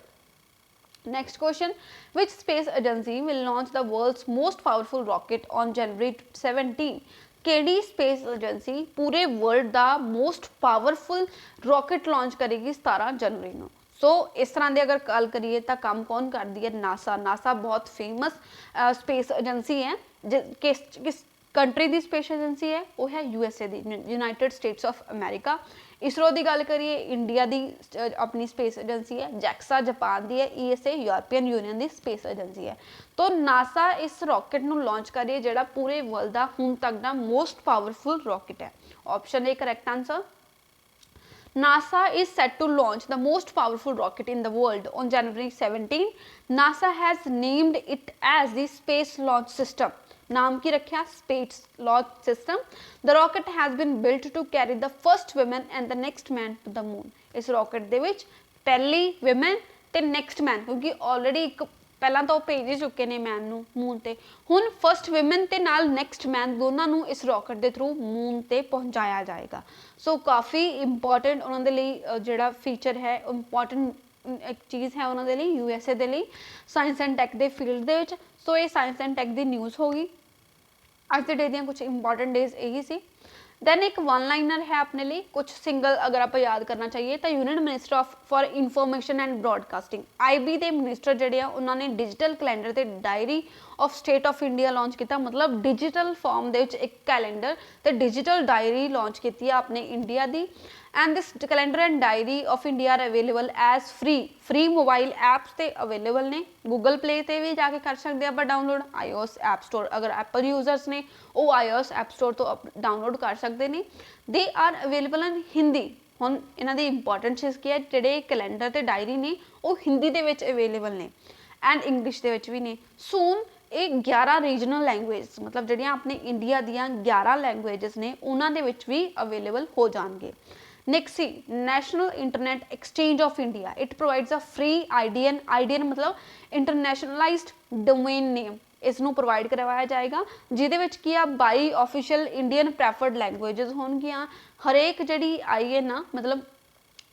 Next question, which space agency will launch the world's most powerful rocket on January 17? KD space agency पूरे world का most powerful rocket launch करेगी 17 जनवरी को। सो इस तरह की अगर गल करिए तो काम कौन करती है? नासा। नासा बहुत फेमस स्पेस एजेंसी है। किस कंट्री की स्पेस एजेंसी है? वो है USA the, United states of America. ISRO की गल करिए, इंडिया की अपनी स्पेस एजेंसी है। जैक्सा जापान की है। ESA यूरोपियन यूनियन की स्पेस एजेंसी है। तो नासा इस रॉकेट को लॉन्च कर रही है, जोड़ा पूरे वर्ल्ड का हुण तक का मोस्ट पावरफुल रॉकेट है। Option A correct answer. NASA is set to launch the most powerful rocket in the world on January 17. NASA has named it as the Space Launch System. नाम की रखा? Space launch system. The rocket has been built to carry the first women and the next man to the moon. इस rocket दे विच पहली women ते next man, क्योंकि already एक पहला तो भेज ही चुके ने मैन नूं मून ते, हुण फर्स्ट वुमेन ते नाल नेक्स्ट मैन दोनों नूं इस रॉकेट के थ्रू मून ते पहुँचाया जाएगा। सो काफ़ी इंपॉर्टेंट उन्होंने लिए जिहड़ा फीचर है, इंपॉर्टेंट एक चीज़ है उन्होंने लिए USA के लिए साइंस एंड टैक के फील्ड दे विच। सो ਸੋ ਇਹ science and tech the news ਹੋ ਗਈ। ਅੱਜ ਦੇ ਡੇ ਦੀਆਂ ਕੁਝ ਇੰਪॉर्टेंट डेज यही सी। दैन एक वन लाइनर है अपने लिए, कुछ सिंगल अगर आप याद करना चाहिए तो union Minister of for information and broadcasting IB के मिनिस्टर जोड़े उन्होंने डिजिटल कैलेंडर ते diary of state of India launch किया। मतलब डिजिटल फॉर्म दे एक कैलेंडर ते डिजिटल डायरी लॉन्च की अपने इंडिया की। And this calendar and diary of India are available as free mobile apps ते अवेलेबल ने। गूगल प्ले ते भी जाके कर सकते हैं डाउनलोड, iOS ऐप स्टोर अगर एप्पल यूजर्स ने वो iOS ऐप स्टोर तो डाउनलोड कर सकते हैं। They are available in Hindi. हुण इन्हां दी इंपॉर्टेंट चीज़ की है, जिहड़े कैलेंडर ते डायरी ने वो हिंदी दे विच अवेलेबल ने एंड इंग्लिश दे विच भी ने। सून ये 11 रीजनल लैंगुएज मतलब जिहड़ियां अपने इंडिया दियां 11 लैंगुएजेस ने उन्हां दे विच भी अवेलेबल हो जाणगे। Next national internet exchange of India, it provides a free IDN मतलब इंटरनेशनलाइज्ड डोमेन नेम, इसनों प्रोवाइड करवाया जाएगा जिहदे विच की आ 22 ऑफिशियल इंडियन प्रैफर्ड लैंगुएजेस होणगियां। हरेक जिहड़ी आई है ना मतलब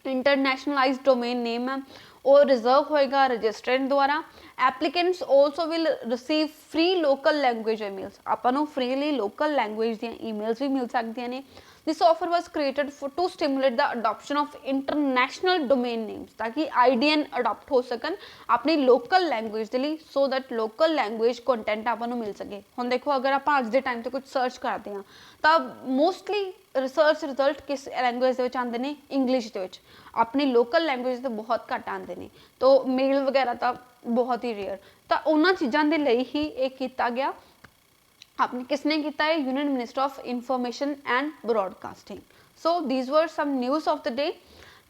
इंटरनेशनलाइज्ड डोमेन नेम है वो रिजर्व होएगा रजिस्ट्रेंट द्वारा। Applicants also will receive free local language emails, आपां नूं फ्रीली लोकल लैंगुएज दी ईमेल्स भी मिल सकदियां ने। This offer was created to stimulate the adoption of international domain names, ताकि IDN अडॉप्ट हो सकन अपनी लोकल लैंगुएज के लिए, so that local language content आपको मिल सके। हम देखो अगर आप अज के टाइम पर कुछ सर्च करते हैं तो मोस्टली रिसर्च रिजल्ट किस लैंगुएज के आते हैं, इंग्लिश के। अपनी लोकल लैंगुएज तो बहुत घट आते हैं, तो मेल वगैरह तो बहुत ही रेयर। तो उन्होंने चीज़ों के लिए ही एक किया गया, आपने किसने किया है, Union Minister of Information and Broadcasting. So these were some news of the day.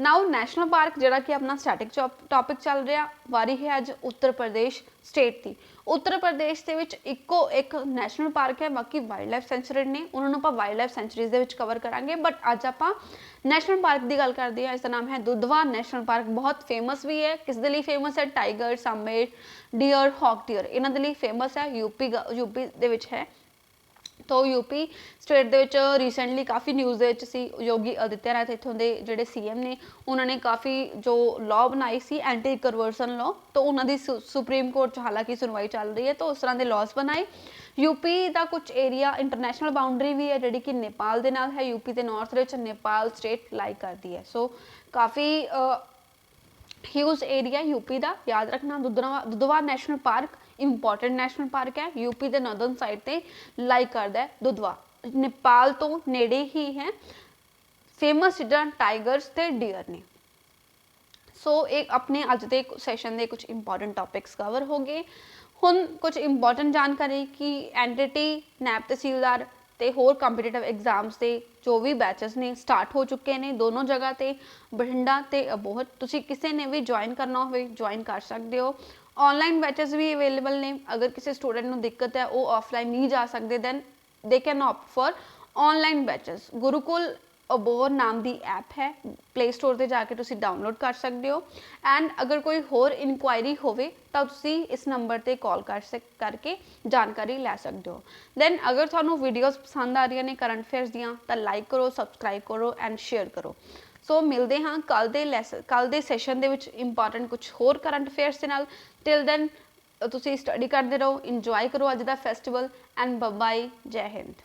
Now national park जोड़ा कि अपना स्टैटिक टॉपिक चल रहा, वारी है अज उत्तर प्रदेश स्टेट की। उत्तर प्रदेश के विच इको एक नैशनल पार्क है, बाकी वाइल्ड लाइफ सेंचुरी ने, उन्होंने आप वाइल्ड लाइफ सेंचुरीज के कवर करांगे। बट अज आप नैशनल पार्क की गल करते हैं, इसका नाम है दुधवा नैशनल पार्क। बहुत फेमस भी है, किस दे लई फेमस है, टाइगर, सामे, डियर, हॉक डियर इन्हां दे लई फेमस है। यूपी दे विच है। तो यूपी स्टेट दे विच रीसेंटली काफ़ी न्यूज़ दे विच सी, योगी आदित्यनाथ इत्थों दे जिहड़े CM ने उन्होंने काफ़ी जो लॉ बनाई सी एंटी करवर्सन लॉ, तो उन्होंने सुप्रीम कोर्ट च हालांकि सुनवाई चल रही है, तो उस तरह के लॉज बनाए। यूपी का कुछ एरिया इंटरनेशनल बाउंड्री भी है जिहड़ी कि नेपाल दे नाल है, यूपी के नॉर्थ विच नेपाल स्टेट लाई करती है। सो काफ़ी ह्यूज एरिया यूपी का, याद रखना। Dudhwa national park important national park है, यूपी के नॉर्दर्न साइड ते लाई करता है दुधवा, नेपाल तो नेड़े ही है। फेमस चीज़ां टाइगर्स ते डियर ने। सो एक अपने अज के सैशन के कुछ इंपॉर्टेंट टॉपिक्स कवर हो गए। हुण कुछ इंपॉर्टेंट जानकारी कि एंटिटी नैब तहसीलदार ते होर कंपीटेटिव एग्जाम्स के जो भी बैचेस ने स्टार्ट हो चुके हैं दोनों जगह ते, बठिंडा ते अबोहर। तुसीं किसी ने भी ज्वाइन करना हो ज्वाइन कर सकते हो। ऑनलाइन बैचेस भी अवेलेबल ने, अगर किसी स्टूडेंट को दिक्कत है वो ऑफलाइन नहीं जा सकते then they can opt for online batches. Gurukul Abohar नाम की ऐप है, प्ले स्टोर से जाके तुसीं डाउनलोड कर सकते हो। एंड अगर कोई होर इनक्वायरी होवे तो तुसीं इस नंबर पर कॉल करके जानकारी लै सकते हो। दैन अगर तुहानू वीडियोज़ पसंद आ रही ने करंट अफेयर्स दियां तो लाइक करो, सबसक्राइब करो एंड शेयर करो। सो मिलते हाँ कल दे सैशन दे विच इंपॉर्टेंट कुछ होर करंट अफेयर्स के नाल। टिल दैन तुसीं स्टडी करते रहो, इंजॉय करो अज दा फेस्टिवल एंड बाय बाय, जय हिंद।